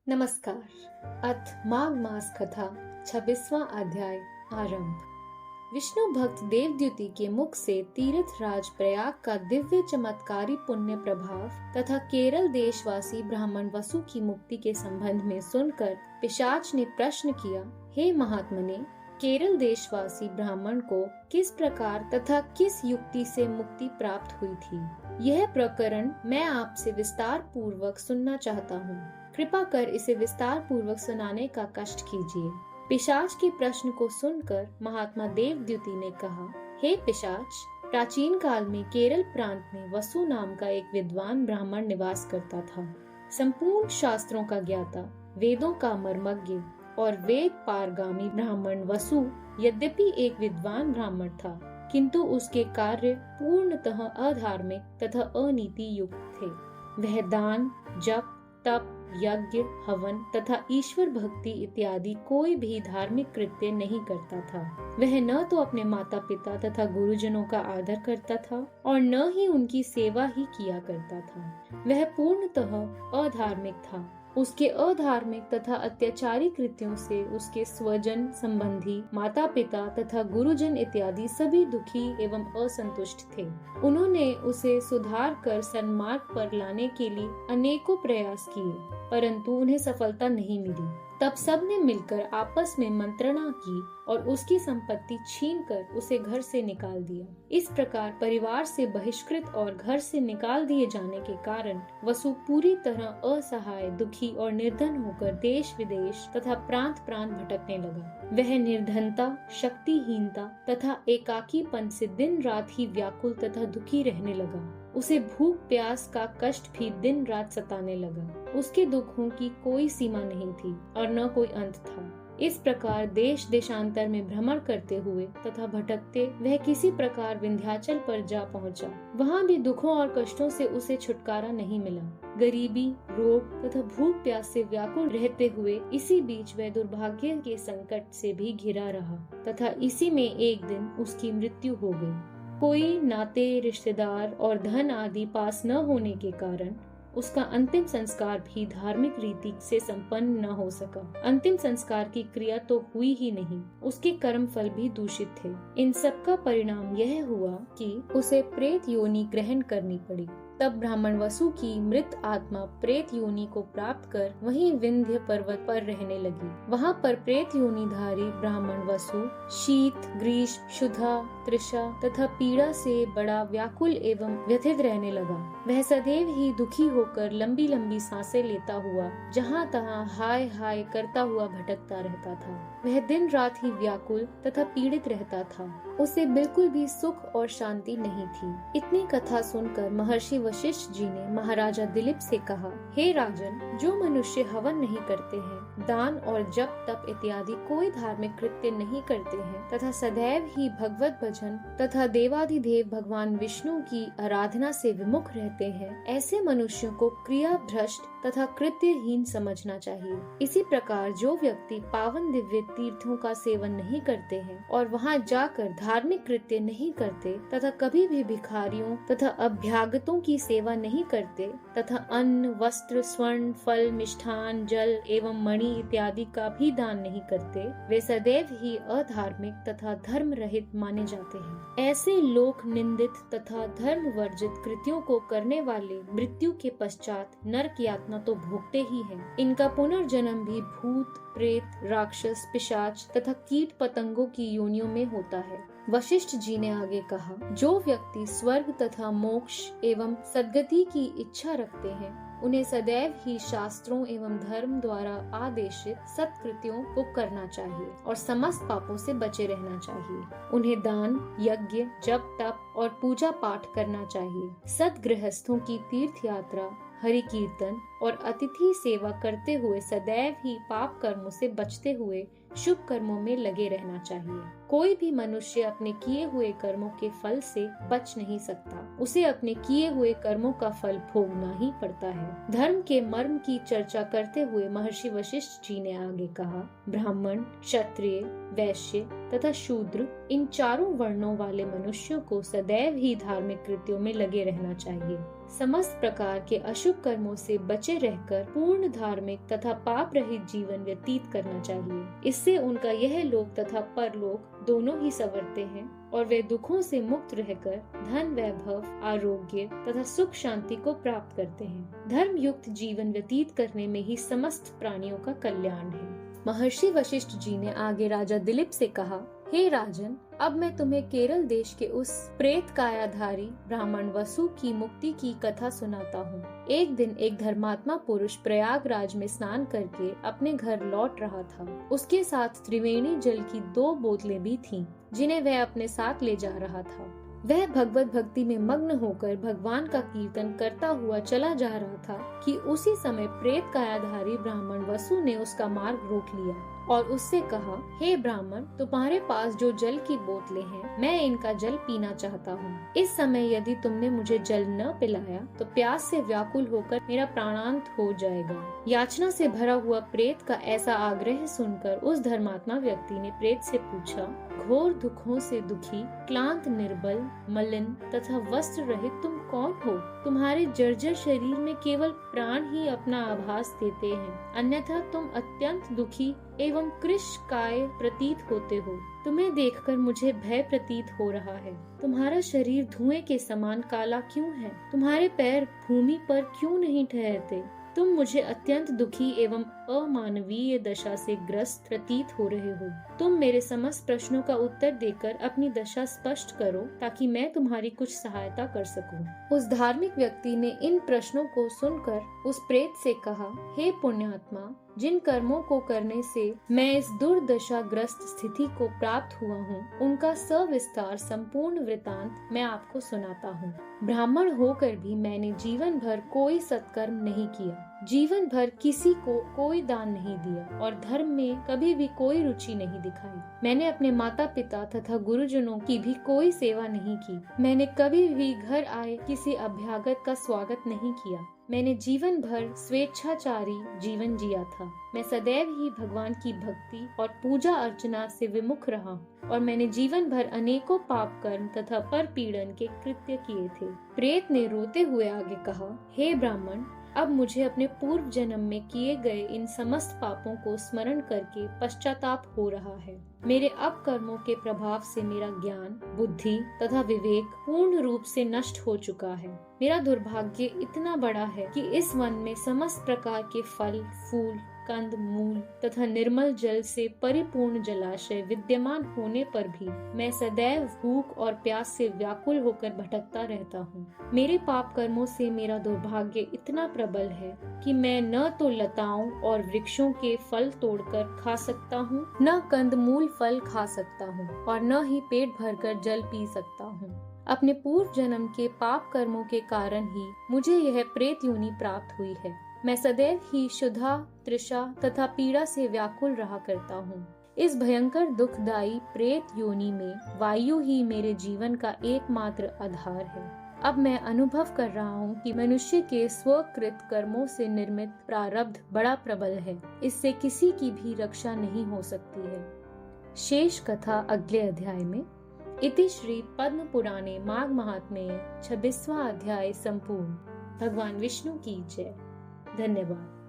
नमस्कार। अथ माघ मास कथा 26वां अध्याय आरंभ। विष्णु भक्त देवद्युति के मुख से तीर्थ राज प्रयाग का दिव्य चमत्कारी पुण्य प्रभाव तथा केरल देशवासी ब्राह्मण वसु की मुक्ति के संबंध में सुनकर पिशाच ने प्रश्न किया, हे महात्मने, केरल देशवासी ब्राह्मण को किस प्रकार तथा किस युक्ति से मुक्ति प्राप्त हुई थी? यह प्रकरण मैं आपसे विस्तार पूर्वक सुनना चाहता हूँ। कृपा कर इसे विस्तार पूर्वक सुनाने का कष्ट कीजिए। पिशाच के प्रश्न को सुनकर महात्मा देवद्युति ने कहा, हे पिशाच, प्राचीन काल में केरल प्रांत में वसु नाम का एक विद्वान ब्राह्मण निवास करता था। संपूर्ण शास्त्रों का ज्ञाता, वेदों का मर्मज्ञ और वेद पारगामी ब्राह्मण वसु यद्यपि एक विद्वान ब्राह्मण था, किंतु उसके कार्य पूर्णतः अधार्मिक तथा अनीति युक्त थे। वह दान, जप, तप, यज्ञ, हवन तथा ईश्वर भक्ति इत्यादि कोई भी धार्मिक कृत्य नहीं करता था। वह न तो अपने माता पिता तथा गुरुजनों का आदर करता था और न ही उनकी सेवा ही किया करता था। वह पूर्णतः अधार्मिक था। उसके अधार्मिक तथा अत्याचारी कृत्यों से उसके स्वजन संबंधी, माता पिता तथा गुरुजन इत्यादि सभी दुखी एवं असंतुष्ट थे। उन्होंने उसे सुधार कर सन्मार्ग पर लाने के लिए अनेकों प्रयास किए, परंतु उन्हें सफलता नहीं मिली। तब सबने मिलकर आपस में मंत्रणा की और उसकी संपत्ति छीनकर उसे घर से निकाल दिया। इस प्रकार परिवार से बहिष्कृत और घर से निकाल दिए जाने के कारण वसु पूरी तरह असहाय, दुखी और निर्धन होकर देश विदेश तथा प्रांत प्रांत भटकने लगा। वह निर्धनता, शक्तिहीनता तथा एकाकीपन से दिन रात ही व्याकुल तथा दुखी रहने लगा। उसे भूख प्यास का कष्ट भी दिन रात सताने लगा। उसके दुखों की कोई सीमा नहीं थी और न कोई अंत था। इस प्रकार देश देशांतर में भ्रमण करते हुए तथा भटकते वह किसी प्रकार विंध्याचल पर जा पहुंचा। वहां भी दुखों और कष्टों से उसे छुटकारा नहीं मिला। गरीबी, रोग तथा भूख प्यास से व्याकुल रहते हुए इसी बीच वह दुर्भाग्य के संकट से भी घिरा रहा तथा इसी में एक दिन उसकी मृत्यु हो गई। कोई नाते, रिश्तेदार और धन आदि पास न होने के कारण उसका अंतिम संस्कार भी धार्मिक रीति से संपन्न न हो सका। अंतिम संस्कार की क्रिया तो हुई ही नहीं, उसके कर्म फल भी दूषित थे। इन सब का परिणाम यह हुआ कि उसे प्रेत योनि ग्रहण करनी पड़ी। तब ब्राह्मण वसु की मृत आत्मा प्रेत योनि को प्राप्त कर वहीं विंध्य पर्वत पर रहने लगी। वहाँ पर प्रेत योनिधारी ब्राह्मण वसु शीत, ग्रीष्म, क्षुधा, तृषा तथा पीड़ा से बड़ा व्याकुल एवं व्यथित रहने लगा। वह सदैव ही दुखी होकर लंबी लंबी सांसें लेता हुआ जहाँ तहाँ हाय हाय करता हुआ भटकता रहता था। वह दिन रात ही व्याकुल तथा पीड़ित रहता था। उसे बिल्कुल भी सुख और शांति नहीं थी। इतनी कथा सुनकर महर्षि वशिष्ठ जी ने महाराजा दिलीप से कहा, हे राजन, जो मनुष्य हवन नहीं करते हैं, दान और जप तप इत्यादि कोई धार्मिक कृत्य नहीं करते हैं तथा सदैव ही भगवत भजन तथा देवाधिदेव भगवान विष्णु की आराधना से विमुख रहते हैं, ऐसे मनुष्यों को क्रिया भ्रष्ट तथा कृत्यहीन समझना चाहिए। इसी प्रकार जो व्यक्ति पावन दिव्य तीर्थों का सेवन नहीं करते हैं और वहाँ जाकर धार्मिक कृत्य नहीं करते तथा कभी भी भिखारियों तथा अभ्यागतों की सेवा नहीं करते तथा अन्न, वस्त्र, स्वर्ण, फल, मिष्ठान, जल एवं मणि इत्यादि का भी दान नहीं करते, वे सदैव ही अधार्मिक तथा धर्म रहित माने जाते हैं। ऐसे लोक निंदित तथा धर्म वर्जित कृत्यों को करने वाले मृत्यु के पश्चात नरक यातना तो भोगते ही हैं। इनका पुनर्जन्म भी भूत, प्रेत, राक्षस, पिशाच तथा कीट पतंगों की योनियों में होता है। वशिष्ठ जी ने आगे कहा, जो व्यक्ति स्वर्ग तथा मोक्ष एवं सद्गति की इच्छा रखते हैं, उन्हें सदैव ही शास्त्रों एवं धर्म द्वारा आदेशित सत्कृत्यों को करना चाहिए और समस्त पापों से बचे रहना चाहिए। उन्हें दान, यज्ञ, जप तप और पूजा पाठ करना चाहिए। सद्गृहस्थों की तीर्थ यात्रा, हरि कीर्तन और अतिथि सेवा करते हुए सदैव ही पाप कर्मों से बचते हुए शुभ कर्मों में लगे रहना चाहिए। कोई भी मनुष्य अपने किए हुए कर्मों के फल से बच नहीं सकता, उसे अपने किए हुए कर्मों का फल भोगना ही पड़ता है। धर्म के मर्म की चर्चा करते हुए महर्षि वशिष्ठ जी ने आगे कहा, ब्राह्मण, क्षत्रिय, वैश्य तथा शूद्र, इन चारों वर्णों वाले मनुष्यों को सदैव ही धार्मिक कृत्यों में लगे रहना चाहिए। समस्त प्रकार के अशुभ कर्मों से बचे रहकर पूर्ण धार्मिक तथा पाप रहित जीवन व्यतीत करना चाहिए। इससे उनका यह लोक तथा परलोक दोनों ही संवरते हैं और वे दुखों से मुक्त रहकर धन, वैभव, आरोग्य तथा सुख शांति को प्राप्त करते हैं। धर्म युक्त जीवन व्यतीत करने में ही समस्त प्राणियों का कल्याण है। महर्षि वशिष्ठ जी ने आगे राजा दिलीप से कहा, हे राजन, अब मैं तुम्हें केरल देश के उस प्रेत कायाधारी ब्राह्मण वसु की मुक्ति की कथा सुनाता हूँ। एक दिन एक धर्मात्मा पुरुष प्रयागराज में स्नान करके अपने घर लौट रहा था। उसके साथ त्रिवेणी जल की 2 बोतलें भी थीं, जिन्हें वह अपने साथ ले जा रहा था। वह भगवत भक्ति में मग्न होकर भगवान का कीर्तन करता हुआ चला जा रहा था कि उसी समय प्रेत कायाधारी ब्राह्मण वसु ने उसका मार्ग रोक लिया और उससे कहा, हे ब्राह्मण, तुम्हारे पास जो जल की बोतलें हैं, मैं इनका जल पीना चाहता हूँ। इस समय यदि तुमने मुझे जल न पिलाया तो प्यास से व्याकुल होकर मेरा प्राणांत हो जाएगा। याचना से भरा हुआ प्रेत का ऐसा आग्रह सुनकर उस धर्मात्मा व्यक्ति ने प्रेत से पूछा, घोर दुखों से दुखी, क्लांत, निर्बल, मलिन तथा वस्त्र रहित तुम कौन हो? तुम्हारे जर्जर शरीर में केवल प्राण ही अपना आभास देते हैं, अन्यथा तुम अत्यंत दुखी एवं कृशकाय प्रतीत होते हो। तुम्हें देखकर मुझे भय प्रतीत हो रहा है। तुम्हारा शरीर धुएं के समान काला क्यों है? तुम्हारे पैर भूमि पर क्यों नहीं ठहरते? तुम मुझे अत्यंत दुखी एवं अमानवीय दशा से ग्रस्त प्रतीत हो रहे हो। तुम मेरे समस्त प्रश्नों का उत्तर देकर अपनी दशा स्पष्ट करो ताकि मैं तुम्हारी कुछ सहायता कर सकूं। उस धार्मिक व्यक्ति ने इन प्रश्नों को सुनकर उस प्रेत से कहा, हे पुण्यात्मा, जिन कर्मों को करने से मैं इस दुर्दशा ग्रस्त स्थिति को प्राप्त हुआ हूँ, उनका सविस्तार संपूर्ण वृतांत मैं आपको सुनाता हूँ। ब्राह्मण होकर भी मैंने जीवन भर कोई सत्कर्म नहीं किया, जीवन भर किसी को कोई दान नहीं दिया और धर्म में कभी भी कोई रुचि नहीं दिखाई। मैंने अपने माता पिता तथा गुरुजनों की भी कोई सेवा नहीं की। मैंने कभी भी घर आए किसी अभ्यागत का स्वागत नहीं किया। मैंने जीवन भर स्वेच्छाचारी जीवन जिया था। मैं सदैव ही भगवान की भक्ति और पूजा अर्चना से विमुख रहा और मैंने जीवन भर अनेकों पाप कर्म तथा पर पीड़न के कृत्य किए थे। प्रेत ने रोते हुए आगे कहा, हे ब्राह्मण, अब मुझे अपने पूर्व जन्म में किए गए इन समस्त पापों को स्मरण करके पश्चाताप हो रहा है। मेरे अपकर्मों के प्रभाव से मेरा ज्ञान, बुद्धि तथा विवेक पूर्ण रूप से नष्ट हो चुका है। मेरा दुर्भाग्य इतना बड़ा है कि इस वन में समस्त प्रकार के फल, फूल, कंद, मूल तथा निर्मल जल से परिपूर्ण जलाशय विद्यमान होने पर भी मैं सदैव भूख और प्यास से व्याकुल होकर भटकता रहता हूँ। मेरे पाप कर्मों से मेरा दुर्भाग्य इतना प्रबल है कि मैं न तो लताओं और वृक्षों के फल तोड़कर खा सकता हूँ, न कंद मूल फल खा सकता हूँ और न ही पेट भरकर जल पी सकता हूँ। अपने पूर्व जन्म के पाप कर्मों के कारण ही मुझे यह प्रेत योनि प्राप्त हुई है। मैं सदैव ही क्षुधा, तृषा तथा पीड़ा से व्याकुल रहा करता हूँ। इस भयंकर दुखदायी प्रेत योनि में वायु ही मेरे जीवन का एकमात्र आधार है। अब मैं अनुभव कर रहा हूँ कि मनुष्य के स्वकृत कर्मों से निर्मित प्रारब्ध बड़ा प्रबल है। इससे किसी की भी रक्षा नहीं हो सकती है। शेष कथा अगले अध्याय में। इति श्री पद्म पुराणे माघ महात्म्ये 26वां अध्याय संपूर्ण। भगवान विष्णु की जय। धन्यवाद।